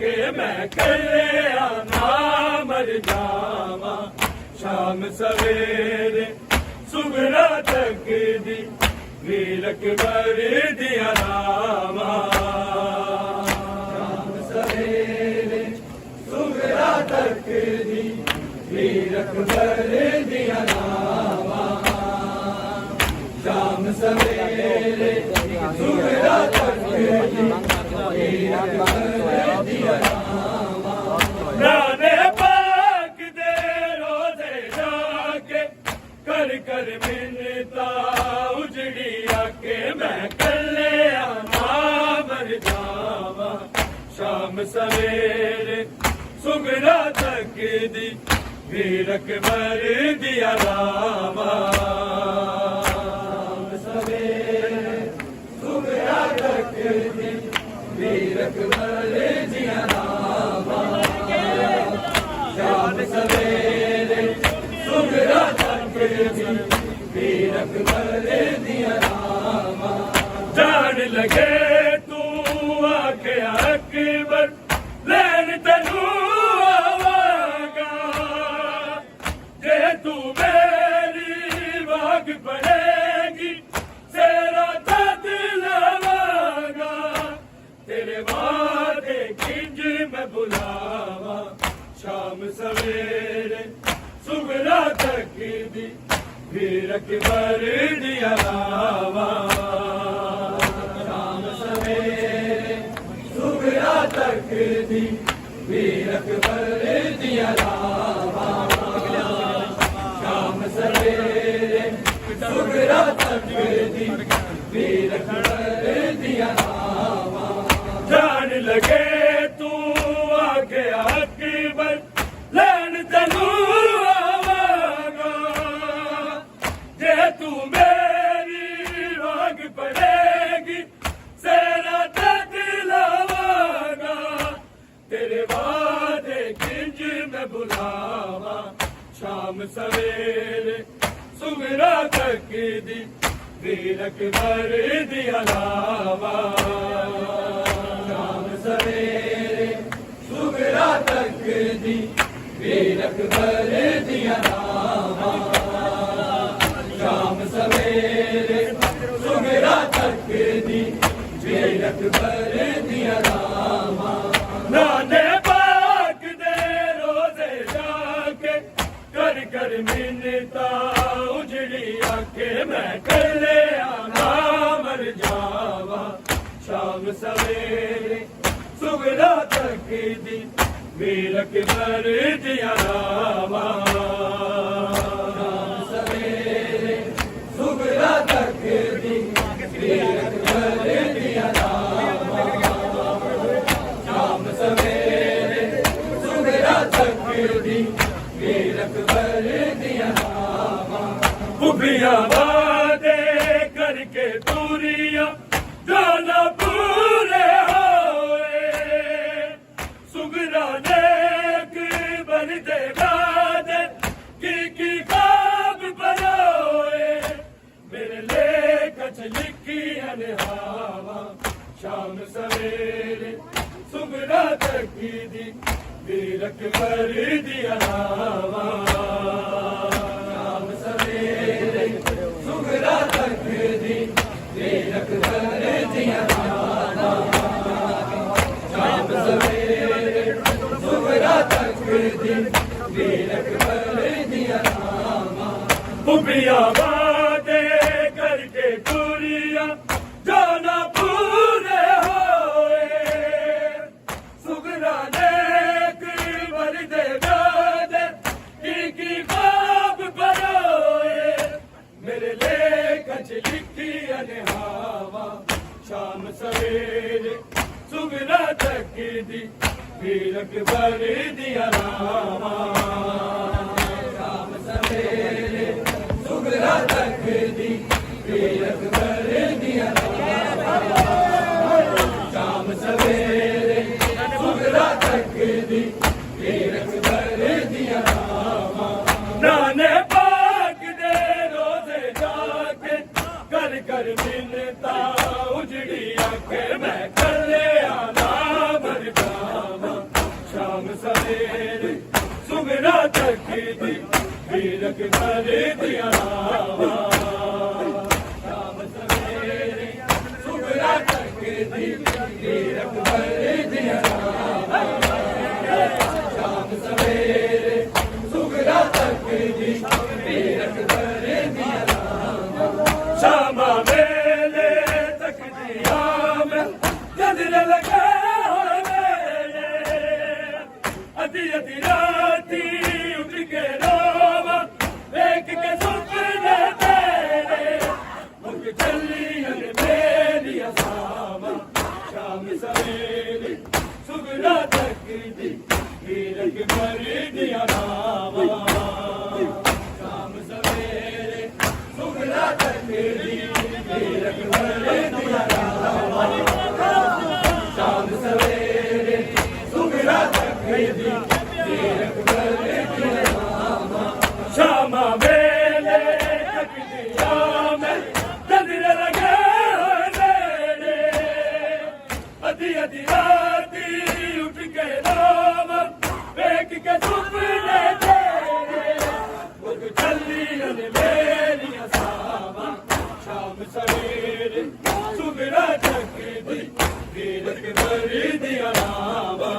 आके मैं कलिया ना मर जावा शाम सवेरे सुगरा तक दी वीर अकबर दिया नामा शाम सवेरे सुगरा तक दी वीर अकबर दिया नामा शाम सवेरे सुगरा तक दी वीर अकबर दिया नामा राने पाक दे रोजे जाके कर कर मिन्नता उजड़ी आके मैं कलिया ना मर जावा शाम सवेरे सुगरा तक दी वीर अकबर दिया नामा शाम सवेरे सुगरा तक दी वीर अकबर दिया नामा शाम सवेरे सुगरा तक दी वीर अकबर दिया नामा जान लगे तू आके अकबर लैन तनू आवागा जे तू मेरी वाग पड़ेगी तेरा दर्द लवागा तेरे वादे किंज मैं बुलावा शाम सवेरे सुगरा तक दी वीर अकबर दिया नामा शाम सवेरे सुगरा तक दी वीर अकबर दिया नामा शाम सवेरे सुगरा तक दी वीर अकबर दिया नामा जान लगे तू आके अकबर लैन तनू आवागा जे तू मेरी वाग पड़ेगी सेरा दर्द लवागा तेरे वादे किंज मैं बुलावा शाम सवेरे सुगरा तक दी वीर अकबर दिया नामा शाम सवेरे सुगरा तक दी वीर अकबर दिया नामा शाम सवेरे सुगरा तक दी वीर अकबर दिया नामा नाने पाक दे रोजे जाके कर कर मिन्नता उजड़ी आके मैं कलिया ना मर जावा शाम सवेरे सुगरा तक दी वीर अकबर दिया नामा शाम सवेरे सुगरा तक दी वीर अकबर दिया नामा शाम सवेरे सुगरा तक दी वीर अकबर दिया नामा खुबिया वादे करके दूरिया जाना पूरे होए सुगरा नेक बन दे गादे की खाब बनाए मेरे लेख लिखी अनहावा शाम सवेरे सुगरा तक दी वीर अकबर दिया नामा शाम सवेरे सुगरा तक दी वीर अकबर दिया नामा शाम सवेरे सुगरा तक दी वीर अकबर दिया नामा खुबिया वादे करके दूरिया जाना पूरे होए सुगरा नेक बर दे गादे की खाब बनाए मेरे लेख लिखी अनहावा शाम सवेरे सुगरा तक दी वीर अकबर दिया नामा शाम सवेरे सुगरा तक दी वीर अकबर दिया नामा शाम सवेरे सुगरा तक दी वीर अकबर दिया नामा नाने पाक दे रोजे जाके कर कर मिन्नता उजड़ी आके मैं कलिया ना मर जावा अकबर दिया रामा शाम सवेरे सुगरा तक दी वीर अकबर दिया रामा शाम सवेरे सुगरा तक दी वीर अकबर दिया रामा शामा वेले तक दिया मैं चंद्र लगा अधी अधी राती उठ के रोवा देख के सुपने तेरे मुझ चली मेरी असामा शाम सवेरे सुगरा तक दी वीर अकबर दिया रामा शाम सवेरे सुगरा तक दी वीर अकबर दिया रामा शाम सवेरे सुगरा तक दी शामा वेले तक दिया मैं चंद्र लगे मेरे अधी अधी राती उठ के रामा देख के सुपने तेरे मुझ चली मेरी असामा शाम सवेरे सुगरा तक दी वीर अकबर दिया रामा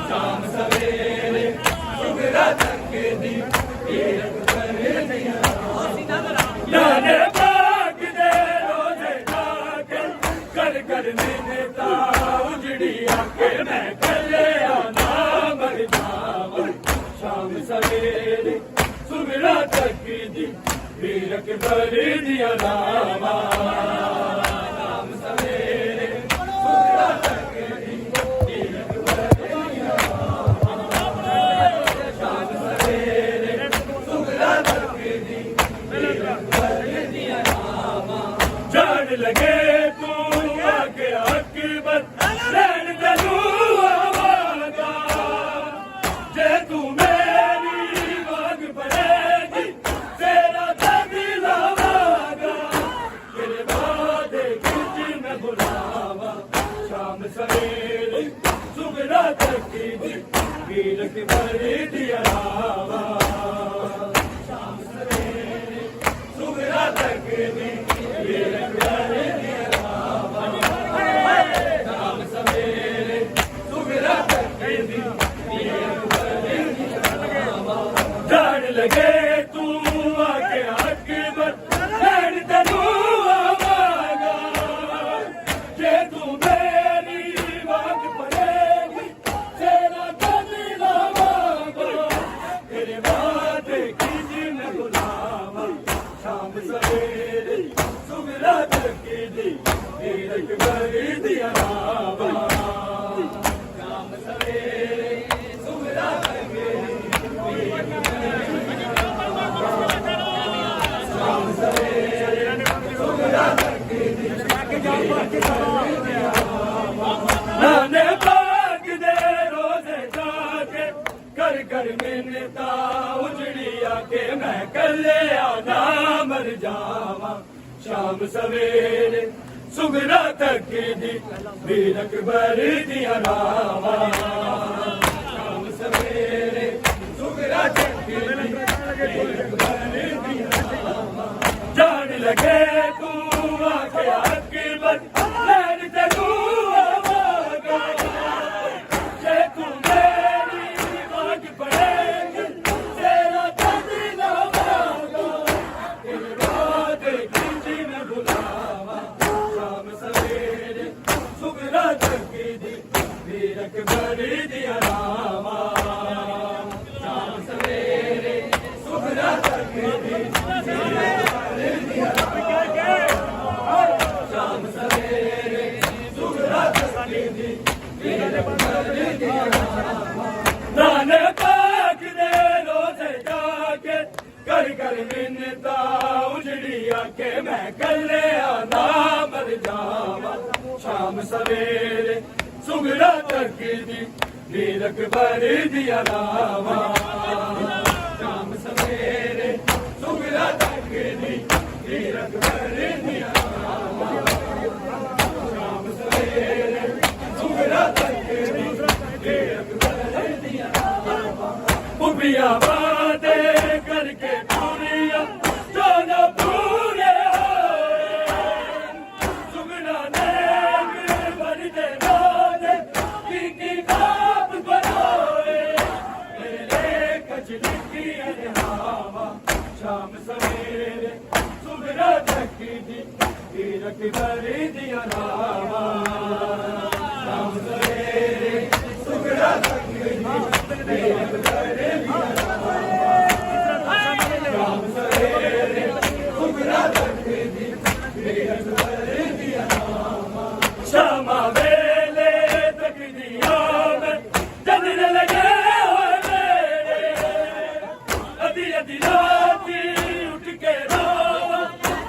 शाम सवेरे सुगरा तक दी वीर अकबर दिया नाने बाग दे रोजे जाके कर कर मिन्नता उजड़ी आके मैं कले आना मर जावा शाम सवेरे सुगरा तक दी वीर अकबर दिया रामा शाम सवेरे सुगरा तक दी वीर अकबर दिया रामा शाम सवेरे सुगरा तक दी वीर अकबर दिया रामा जान लगे तू आके अकबर लैन तू आवागा जे तू मेरी मांग पड़ेगी तेरा दिल आवागा तेरे वादे खिंच में बुलावा शाम सवेरे सुगरा तक दी वीर अकबर दिया रामा शाम सवेरे सुगरा तक दी वीर अकबर दिया रामा शाम सवेरे सुगरा तक दी वीर अकबर दिया रामा जान लगे तू आके अकबर लैन तू आवागा जे तू मेरी मांग पड़ेगी तेरा दिल आवागा तेरे वादे खिंच में बुलावा शाम सवेरे सुगरा तक दी वीर अकबर दिया रामा शाम सवेरे सुगरा तक दी वीर अकबर दिया रामा शाम सवेरे सुगरा तक दी वीर अकबर दिया रामा नाने बाग दे रोजे जाके कर कर मिन्नता उजड़ी आके मैं कले आना मर जावा शाम सवेरे सुगरा तक दी वीर अकबर दिया रामा शाम सवेरे सुगरा तक दी वीर अकबर दिया रामा जान लगे तू आके अकबर लैन तू आवागा जे तू मेरी मांग पड़ेगी तेरा दिल आवागा तेरे वादे खिंच में बुलावा शाम सवेरे सुगरा तक दी वीर अकबर दिया रामा शाम सवेरे सुगरा तक दी वीर अकबर दिया रामा शाम सवेरे सुगरा तक दी वीर अकबर दिया रामा नाने पाक दे रोजे जाके कर कर मिन्नता उजड़ी आके मैं कले आना मर जावा शाम सवेरे सुगरा तक दी वीर अकबर दिया रामा शाम सवेरे सुगरा तक दी वीर अकबर दिया रामा शाम सवेरे ਸ਼ਾਮ ਸਵੇਰੇ ਸੁਗਰਾ ਤੱਕਦੀ ਹੀਰਕ ਭਰੀ ਦੀਆਂ ਰਾਵਾਂ ਸ਼ਾਮ ਸਵੇਰੇ ਸੁਗਰਾ ਤੱਕਦੀ ਹੀਰਕ ਭਰੀ ਦੀਆਂ ਰਾਵਾਂ ਸ਼ਾਮ ਸਵੇਰੇ ਸੁਗਰਾ ਤੱਕਦੀ ਹੀਰਕ ਭਰੀ ਦੀਆਂ ਰਾਵਾਂ ਸ਼ਾਮਾ ਵੇਲੇ ਤੱਕਦੀ ਆਮਦ ਜਦਨ ਲਗੇ ਹੋਏ ਮੇਰੇ ਅੱਧੀ ਅੱਧੀ ਰਾਤੀ ਉੱਠ ਕੇ ਰੋਵਾਂ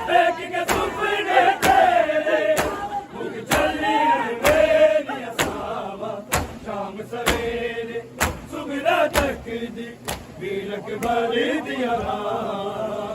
ਵੇਖ ਕੇ ਸੁਪਨੇ ਤੇਰੇ ਮੁਖ ਚੱਲੀ ਮੇਰੀਆਂ ਸਾਵਾਂ ਸ਼ਾਮ ਸਵੇਰੇ ਸੁਗਰਾ ਤੱਕਦੀ ਹੀਰਕ ਭਰੀ ਦੀਆਂ ਰਾਵਾਂ